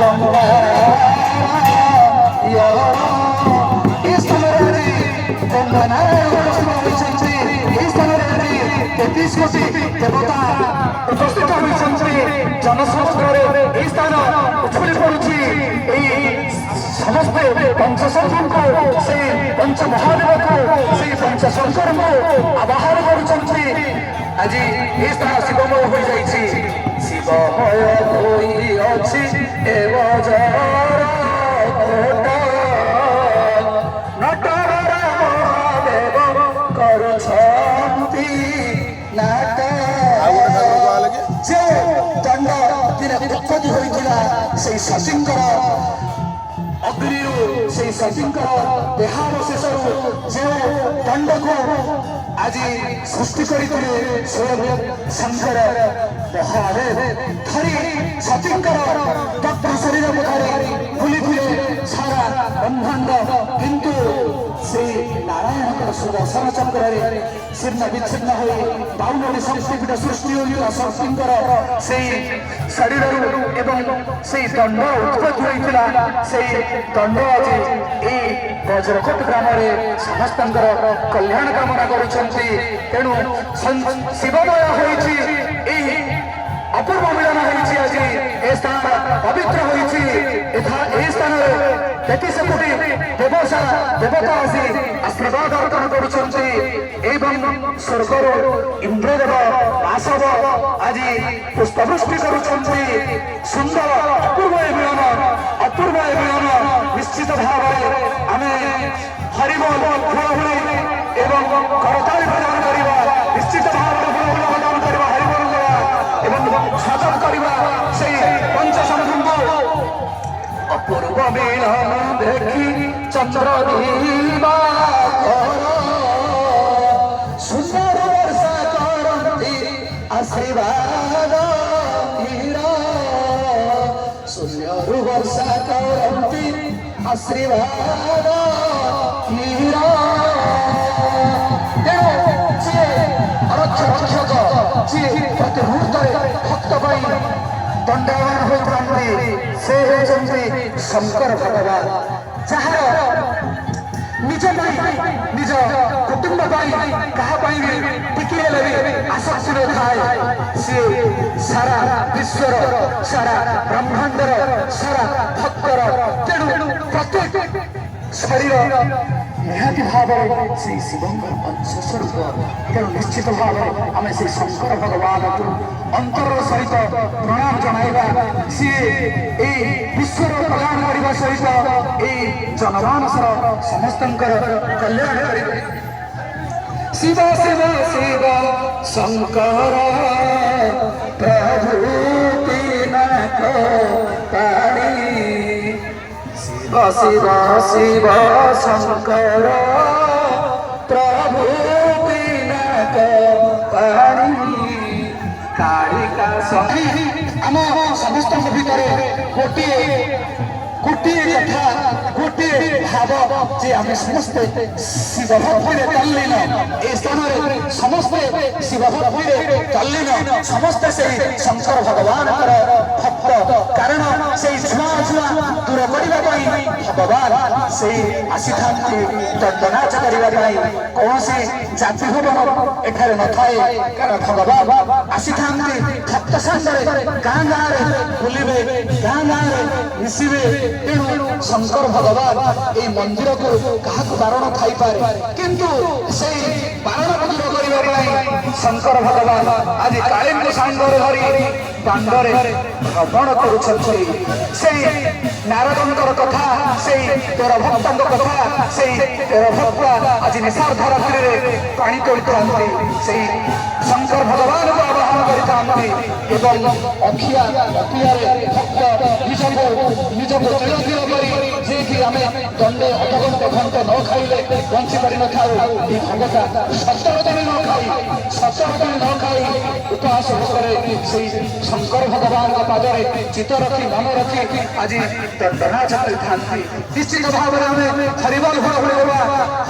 ଗଙ୍ଗା ଏ ସ୍ଥାନରେ ଗଙ୍ଗା ନାରାୟଣ ହୋଇଛନ୍ତି। ଏ ସ୍ଥାନରେ ଆଜି 33 କୋଟି ଦେବତା ଉପସ୍ଥିତ ହୋଇଛନ୍ତି। ଜନସମୁଦ୍ରରେ ଏହି ସ୍ଥାନ ଉଛୁଳି ପଡୁଛି। ଏହି ସମସ୍ତେ ପଞ୍ଚଶଙ୍କରଙ୍କୁ ସେଇ ପଞ୍ଚମହାଦେବକୁ ସେଇ ପଞ୍ଚଶଙ୍କରଙ୍କୁ ଆବାହନ କରୁଛନ୍ତି। ଆଜି ଏ ସ୍ଥାନ ଶିବମୟ ହୋଇଯାଇଛି। ଶିବମୟ ହୋଇଅଛି ଏ ବଜାର ନଟବର ମହାଦେବ କରୁଛନ୍ତି ନାଟ। ଯେ ଦଣ୍ଡ ଦିନେ ଉତ୍ପତ୍ତି ହୋଇଥିଲା ସେଇ ସତୀଙ୍କର ଅଗ୍ନିରୁ, ସେଇ ସତୀଙ୍କର ଦେହାବଶେଷରୁ ଯେଉଁ ଦଣ୍ଡକୁ ଆଜି ସୃଷ୍ଟି କରିଥିଲେ ସ୍ୱୟଂ ଶଙ୍କର ମହାଦେବ ଧରି ସତୀଙ୍କର ଦଗ୍ଧ ଶରୀରକୁ ଧରି ବୁଲିଥିଲେ ସାରା ବ୍ରହ୍ମାଣ୍ଡ। କିନ୍ତୁ ସେଇ ନାରାୟଣଙ୍କର ସୁଦର୍ଶନ ଚକ୍ରରେ ଛିନ୍ନ ବିଚ୍ଛିନ୍ନ ହୋଇ 52ଟି ଶକ୍ତିପୀଠ ସୃଷ୍ଟି ହୋଇଥିଲା ଶକ୍ତିଙ୍କର ସେଇ ଶରୀରରୁ ଏବଂ ସେଇ ଦଣ୍ଡ ଉତ୍ପତ୍ତି ହୋଇଥିଲା। ସେଇ ଦଣ୍ଡ ଆଜି ଏଇ ବଜ୍ରକୋଟ ଗ୍ରାମରେ ସମସ୍ତଙ୍କର କଲ୍ୟାଣ କାମନା କରୁଛନ୍ତି। ତେଣୁ ଶିବମୟ ହୋଇଛି, ଏହି ଅପୂର୍ବ ମିଳନ ହୋଇଛି। ଆଜି ଏ ସ୍ଥାନ ପବିତ୍ର ହୋଇଛି। ଏହି ସ୍ଥାନରେ 33 କୋଟି ଦେବତା ଆସି ଆଶୀର୍ବାଦ ଅର୍ପଣ କରୁଛନ୍ତି ଏବଂ ସ୍ୱର୍ଗରୁ ଇନ୍ଦ୍ରଦେବ ବାସବ ଆଜି ପୁଷ୍ପବୃଷ୍ଟି କରୁଛନ୍ତି। ସୁନ୍ଦର ଅପୂର୍ବ ଏ ମିଳନ, ଅପୂର୍ବ ଏ ମିଳନ। ନିଶ୍ଚିତ ଭାବରେ ଆମେ ହରିବୋଲ ହୁଳହୁଳି ଏବଂ କରତାଳି ପ୍ରଦାନ କରିବା। ନିଶ୍ଚିତ ଭାବରେ ହୁଳହୁଳି ପ୍ରଦାନ କରିବା, ହରିବୋଲ କରିବା ଏବଂ ସ୍ୱାଗତ କରିବା ସେଇ ପଞ୍ଚଶମ୍ଭୁଙ୍କୁ। ଅପୂର୍ବ ମିଳନ ଦେଖି ଚନ୍ଦ୍ର ଦିବାକର ସୁନ୍ଦର ବର୍ଷା କରନ୍ତି ଆଶୀର୍ବାଦ ହୀରା। ଶୂନ୍ୟରୁ ବର୍ଷା କରନ୍ତି ଆଶୀର୍ବାଦ ହୀରା। ତେଣୁ ଯିଏ ରକ୍ଷକ, ଯିଏ ପ୍ରତି ମୁହୂର୍ତ୍ତରେ ଭକ୍ତ ପାଇଁ ଦଣ୍ଡାୟମାନ ହୋଇଥାନ୍ତି, ସେ ହେଉଛନ୍ତି ଶଙ୍କର ଭଗବାନ। ଯାହାର ନିଜ ପାଇଁ, ନିଜ କୁଟୁମ୍ବ ପାଇଁ, କାହା ପାଇଁ ବି ଟିକିଏ ହେଲେ ବି ଆସକ୍ତି ନଥାଏ, ସିଏ ସାରା ବିଶ୍ୱର, ସାରା ବ୍ରହ୍ମାଣ୍ଡର, ସାରା ଭକ୍ତର। ତେଣୁ ପ୍ରତ୍ୟେକ ଶରୀର ନିହାତି ଭାବରେ ସେଇ ଶିବଙ୍କର ଅଂଶ ସ୍ୱରୂପ। ତେଣୁ ନିଶ୍ଚିତ ଭାବରେ ଆମେ ସେଇ ଶଙ୍କର ଭଗବାନଙ୍କୁ ଅନ୍ତର ସହିତ ପ୍ରଣାମ ଜଣାଇବା। ସିଏ ଏଇ ବିଶ୍ୱର କଲ୍ୟାଣ କରିବା ସହିତ ଏଇ ଜନମାନସର ସମସ୍ତଙ୍କର କଲ୍ୟାଣ କରିବେ। ଶିବ ଶିବ ଶିବ ଶଙ୍କର ପ୍ରଭୁ ପିନାକ ପାଣି। ଶିବ ଶିବ ଶିବ ଶଙ୍କର ପ୍ରଭୁ ପିନାକ ପାଣି। କାଳିକା ସଖୀ ଆମ ସମସ୍ତଙ୍କ ଭିତରେ ଗୋଟିଏ କଥା, ଗୋଟିଏ ଭାବ ଯେ ଆମେ ସମସ୍ତେ ଶିବ ଭକ୍ତିରେ ତଲ୍ଲୀନ। ଏ ସ୍ଥାନରେ ସମସ୍ତେ ଶିବ ଭକ୍ତିରେ ତଲ୍ଲୀନ, ସମସ୍ତେ ସେଇ ଶଙ୍କର ଭଗବାନଙ୍କର ଭକ୍ତ। କାରଣ ସେଇ ଛୁଆ ଦୂର କରିବା ପାଇଁ ଭଗବାନ ସେଇ ଆସିଥାନ୍ତି ଦଣ୍ଡନାଚ କରିବା ପାଇଁ। କୌଣସି ଜାତି ଭବନ ଏଠାରେ ନଥାଏ, କାରଣ ଭଗବାନ ଆସିଥାନ୍ତି ଭକ୍ତ ସାଙ୍ଗରେ ଗାଁ ଗାଁରେ ବୁଲିବେ, ଗାଁ ଗାଁରେ ମିଶିବେ। ତେଣୁ ଶଙ୍କର ଭଗବାନ ଏଇ ମନ୍ଦିରକୁ କାହାକୁ ବାରଣ ଥାଇପାରେ, କିନ୍ତୁ ସେଇ ବାରଣକୁ ଦୂର କରିବା ପାଇଁ ଶଙ୍କର ଭଗବାନ ଆଜି କାଳୀଙ୍କୁ ସାଙ୍ଗରେ ଧରି ଦାଣ୍ଡରେ ଭ୍ରମଣ କରୁଛନ୍ତି। ସେଇ ନାରଦଙ୍କର କଥା, ସେଇ 13 ଭକ୍ତଙ୍କ କଥା, ସେଇ 13 ଭକ୍ତ ଆଜି ନିଶାର୍ଦ୍ଧ ରାତ୍ରିରେ ପାଣି ତୋଳିଥାନ୍ତି। ସେଇ ଶଙ୍କର ଭଗବାନଙ୍କୁ ଆବାହନ କରିଥାନ୍ତି ଏବଂ ଅଖିଆରେ ଭକ୍ତ ନିଜକୁ ତିଳ କରି, ଯିଏକି ଆମେ ଦଣ୍ଡେ ଅଧଘଣ୍ଟେ ଘଣ୍ଟେ ନ ଖାଇଲେ ବଞ୍ଚି ପାରିନଥାଉ। ଏହି ଭଗତା ସତରଦିନ ନ ଖାଇ ଉପବାସ ଭୋକରେ ସେଇ ଶଙ୍କର ଭଗବାନଙ୍କ ପାଦରେ ଚିତ୍ତ ରଖି, ମନ ରଖି ଆଜି ଦଣ୍ଡନାଚ କରିଥାନ୍ତି। ନିଶ୍ଚିତ ଭାବରେ ଆମେ ହରିବୋଲ ହୁଳହୁଳି ହେବା।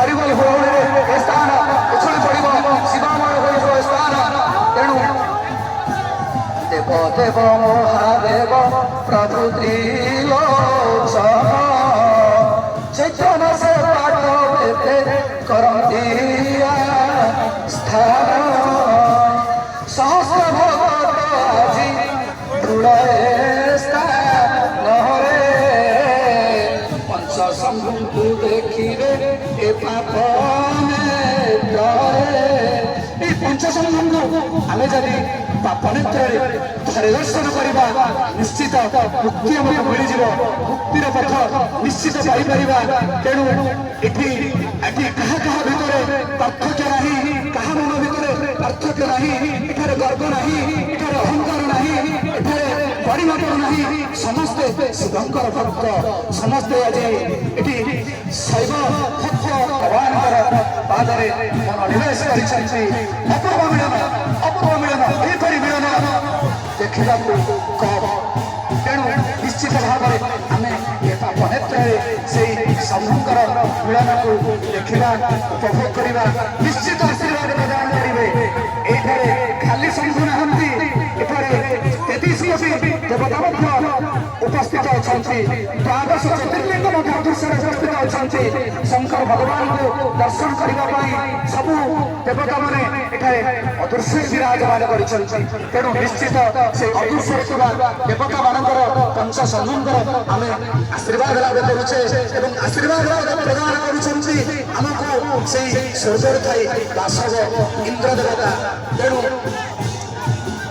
ହରିବୋଲ ହୁଳହୁଳିରେ ଏ ସ୍ଥାନ ଉଛୁଳି ପଡ଼ିବ, ଶିବାମୟ ହୋଇଯିବ ଏ ସ୍ଥାନ। ତେଣୁ ଦେବ ଦେବ ମହାଦେବ ପ୍ରଭୁ ଆମେ ଯଦି ପାପ ନେତ୍ରରେ ଦର୍ଶନ କରିବା ନିଶ୍ଚିତ ମୁକ୍ତି ଆମକୁ ମିଳିଯିବ ମୁକ୍ତିର ପଥ ନିଶ୍ଚିତ ପାଇପାରିବା ତେଣୁ ଏଠି କାହା କାହା ଭିତରେ ପାର୍ଥକ୍ୟ ନାହିଁ କାହା ମନ ଭିତରେ ପାର୍ଥକ୍ୟ ନାହିଁ ଏଠାରେ ଗର୍ବ ନାହିଁ ଏଠାରେ ଅହଙ୍କାର ନାହିଁ ଏଠାରେ ପରିମାପ ନାହିଁ ସମସ୍ତେ ଶିବଙ୍କର ଭକ୍ତ ସମସ୍ତେ ଆଜି ଏଠି ଶୈବ ଭକ୍ତ ଭଗବାନଙ୍କର ପାଦରେ ମନୋନିବେଶ କରିଛନ୍ତି ଅପୂର୍ବ ମିଳନ ଏପରି ମିଳନ ଦେଖିବାକୁ କମ୍ ତେଣୁ ନିଶ୍ଚିତ ଭାବରେ ଆମେ ପାପ ନେତ୍ରରେ ସେଇ ଶମ୍ଭୁଙ୍କର ମିଳନକୁ ଦେଖିବା ଉପଭୋଗ କରିବା ନିଶ୍ଚିତ ଆଶୀର୍ବାଦ ପ୍ରଦାନ କରିବେ ଏଇଠାରେ ଖାଲି ଶମ୍ଭୁ ନାହାନ୍ତି ଏଠାରେ 33 କୋଟି ଦେବତା ମଧ୍ୟ ଉପସ୍ଥିତ ଅଛନ୍ତି ଦ୍ୱାଦଶ ଜ୍ୟୋତିର୍ଲିଙ୍ଗ ମଧ୍ୟ ଦୃଶ୍ୟରେ ଉପସ୍ଥିତ ଅଛନ୍ତି ଶଙ୍କର ଭଗବାନଙ୍କୁ ଦର୍ଶନ କରିବା ପାଇଁ ସବୁ ଦେବତାମାନେ ଏଠାରେ ଅଦୃଶ୍ୟରେ ବିରାଜମାନ କରିଛନ୍ତି ତେଣୁ ନିଶ୍ଚିତ ସେ ଅଦୃଶ୍ୟରେ ଥିବା ଦେବତାମାନଙ୍କର ପଞ୍ଚ ଶମ୍ଭୁଙ୍କର ଆମେ ଆଶୀର୍ବାଦ ଲାଭ କରୁଛେ ଏବଂ ଆଶୀର୍ବାଦ ପ୍ରଦାନ କରୁଛନ୍ତି ଆମକୁ ସେଇ ସ୍ୱର୍ଗରେ ଥାଇ ବାସବ ଇନ୍ଦ୍ର ଦେବତା ତେଣୁ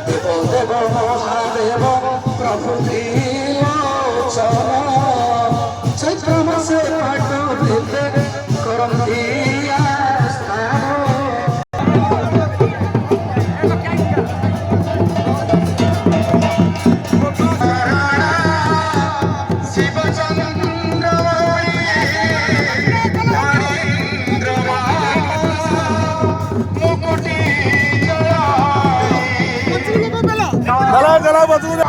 ଦେବ ଦେବ ମହାଦେବ ପ୍ରଭୁ ଚୈତ୍ର ମାସେ ପାଟ ଦେବେ କରନ୍ତି चला बचून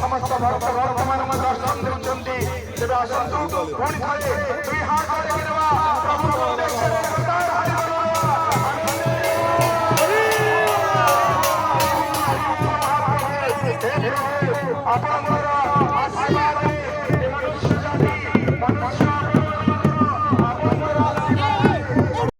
समस्त भक्त भक्त मान दर्शन देउछन्ति तेबे आसन्तु पुଣି ଥରେ ଦୁଇ ହାତ ଧରିକି ନେବା ପ୍ରଭୁଙ୍କ ଉଦ୍ଦେଶ୍ୟରେ ସରକାର ଆପଣ